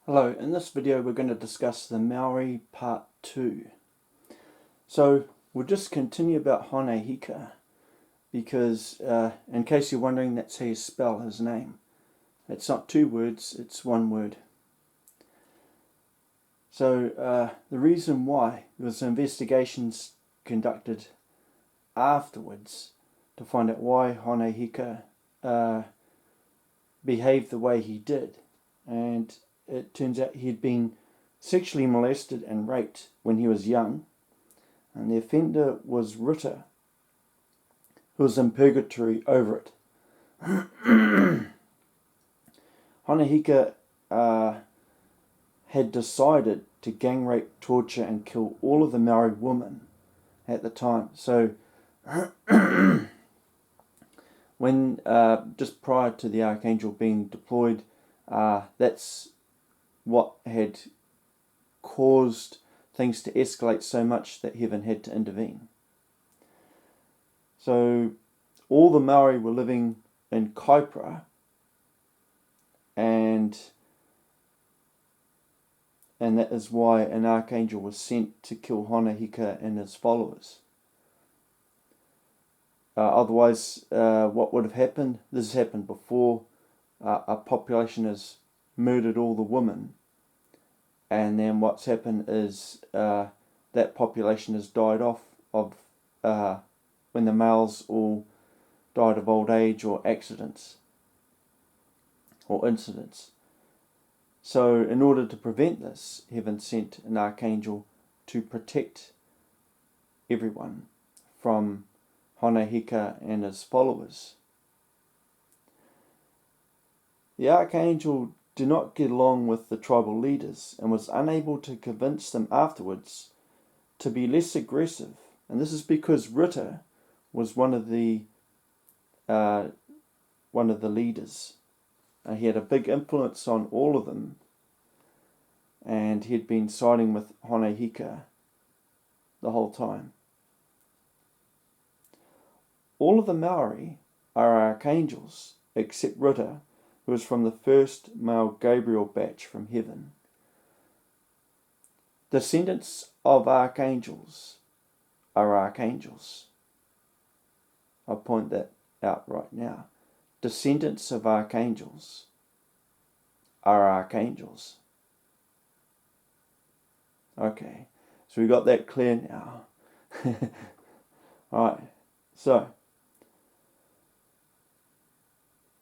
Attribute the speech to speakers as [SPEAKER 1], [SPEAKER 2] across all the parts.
[SPEAKER 1] Hello, in this video we're going to discuss the Maori part 2. So we'll just continue about Honehika because in case you're wondering, that's how you spell his name. It's not two words, it's one word. So the reason why was investigations conducted afterwards to find out why Honehika behaved the way he did, and it turns out he had been sexually molested and raped when he was young, and the offender was Ruta, who was in purgatory over it. Honehika had decided to gang rape, torture, and kill all of the Maori women at the time. So when just prior to the Arkangel being deployed, that's what had caused things to escalate so much that heaven had to intervene. So all the Maori were living in Kaipara, and that is why an archangel was sent to kill Honehika and his followers. Otherwise, what would have happened? This has happened before. A population has murdered all the women, and then what's happened is that population has died off of when the males all died of old age or accidents or incidents. So in order to prevent this, heaven sent an archangel to protect everyone from Honehika and his followers. The archangel did not get along with the tribal leaders and was unable to convince them afterwards to be less aggressive. And this is because Ruta was one of the leaders. He had a big influence on all of them, and he had been siding with Honehika the whole time. All of the Maori are archangels except Ruta, who was from the first male Gabriel batch from heaven. Descendants of archangels are archangels. I'll point that out right now. Descendants of archangels are archangels. Okay, so we got that clear now. Alright, so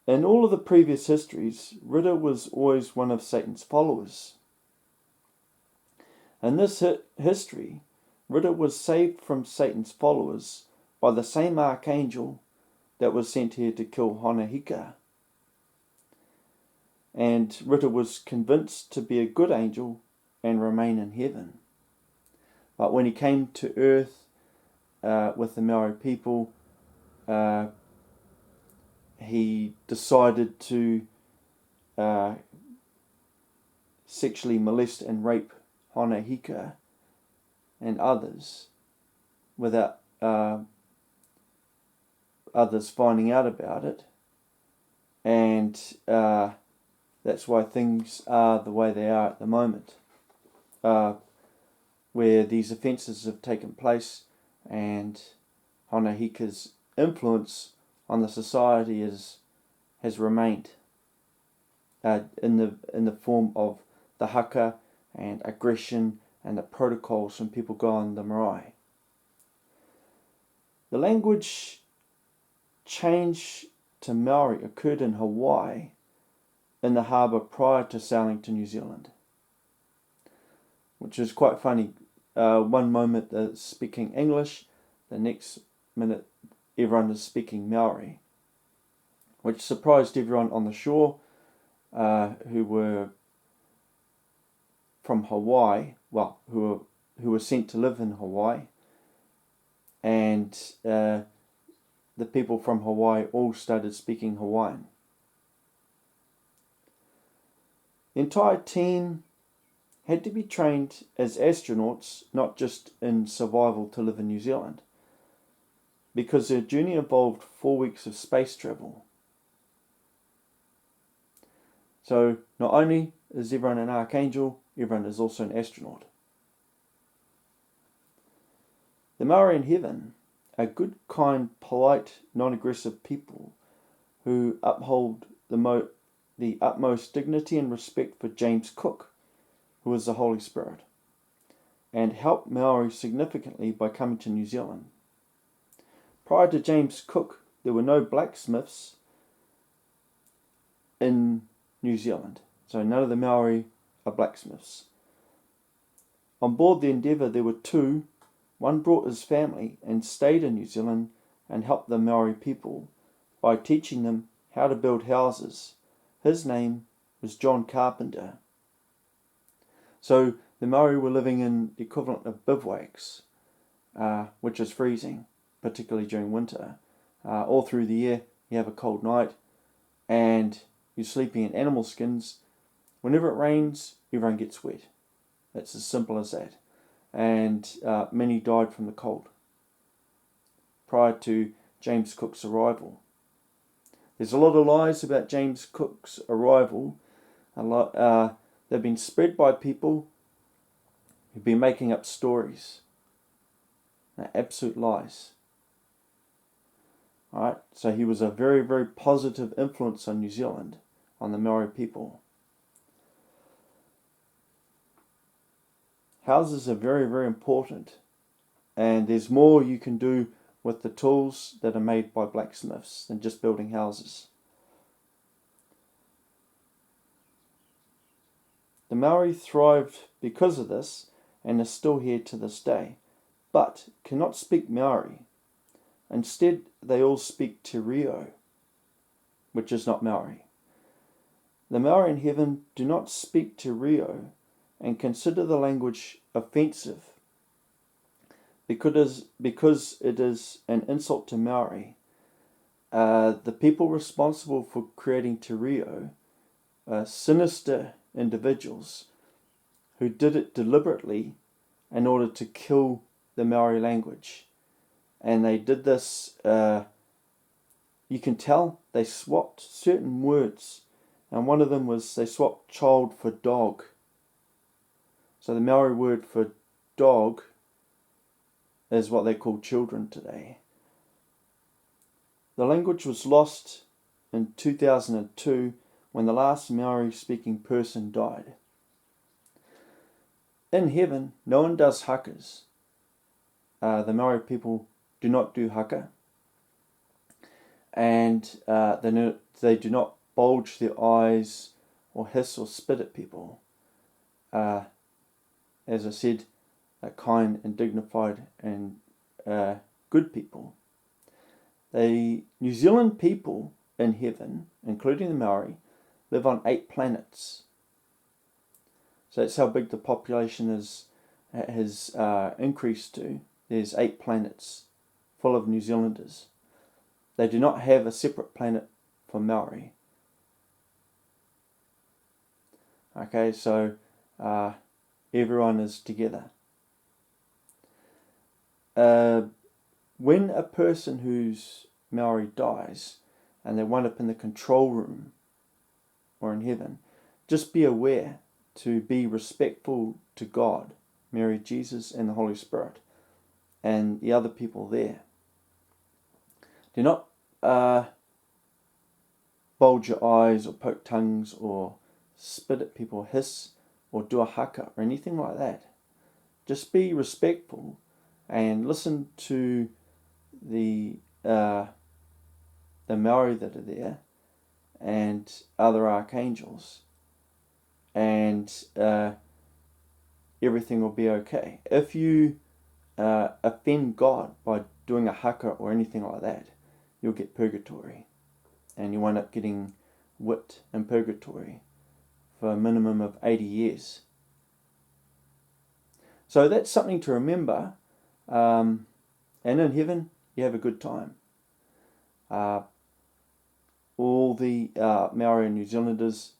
[SPEAKER 1] in all of the previous histories, Ruta was always one of Satan's followers. In this history, Ruta was saved from Satan's followers by the same archangel that was sent here to kill Honehika. And Ruta was convinced to be a good angel and remain in heaven. But when he came to earth with the Maori people, he decided to sexually molest and rape Honehika and others without others finding out about it, and that's why things are the way they are at the moment, where these offences have taken place, and Honehika's influence on the society has remained in the form of the haka and aggression and the protocols when people go on the marae. The language change to Maori occurred in Hawaii in the harbour prior to sailing to New Zealand, which is quite funny. One moment they're speaking English, the next minute everyone is speaking Maori, which surprised everyone on the shore who were from Hawaii, who were sent to live in Hawaii, and the people from Hawaii all started speaking Hawaiian. The entire team had to be trained as astronauts, not just in survival to live in New Zealand, because their journey involved 4 weeks of space travel. So not only is everyone an archangel, everyone is also an astronaut. The Maori in heaven are good, kind, polite, non-aggressive people who uphold the utmost dignity and respect for James Cook, who is the Holy Spirit, and helped Maori significantly by coming to New Zealand. Prior to James Cook, there were no blacksmiths in New Zealand, so none of the Maori are blacksmiths. On board the Endeavour there were two. One brought his family and stayed in New Zealand and helped the Maori people by teaching them how to build houses. His name was John Carpenter. So the Maori were living in the equivalent of bivouacs, which is freezing, particularly during winter. All through the year you have a cold night and you're sleeping in animal skins. Whenever it rains, everyone gets wet. It's as simple as that. And many died from the cold prior to James Cook's arrival. There's a lot of lies about James Cook's arrival. They've been spread by people who've been making up stories. They're absolute lies. Alright, so he was a very, very positive influence on New Zealand, on the Maori people. Houses are very, very important, and there's more you can do with the tools that are made by blacksmiths than just building houses. The Maori thrived because of this and are still here to this day, but cannot speak Maori. Instead, they all speak Te Reo, which is not Maori. The Maori in heaven do not speak Te Reo and consider the language offensive because it is an insult to Maori. The people responsible for creating Te Reo are sinister individuals who did it deliberately in order to kill the Maori language. And they did this, you can tell they swapped certain words, and one of them was they swapped child for dog. So the Maori word for dog is what they call children today. The language was lost in 2002 when the last Maori speaking person died. In heaven, no one does hakas. The Maori people do not do haka, and they do not bulge their eyes or hiss or spit at people. As I said, kind and dignified and good people. The New Zealand people in heaven, including the Maori, live on 8 planets. So that's how big the population has increased to. There's 8 planets full of New Zealanders. They do not have a separate planet for Maori. Okay, so everyone is together. When a person who's Maori dies and they wind up in the control room or in heaven, just be aware to be respectful to God, Mary, Jesus, and the Holy Spirit, and the other people there. Do not bulge your eyes or poke tongues or spit at people, hiss or do a haka or anything like that. Just be respectful and listen to the Maori that are there and other archangels, and everything will be okay. If you offend God by doing a haka or anything like that, you'll get purgatory, and you wind up getting whipped in purgatory for a minimum of 80 years. So that's something to remember, and in heaven you have a good time. All the Maori and New Zealanders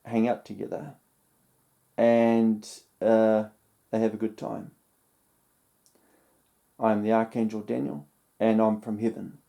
[SPEAKER 1] hang out together, and they have a good time. I'm the Archangel Daniel, and I'm from heaven.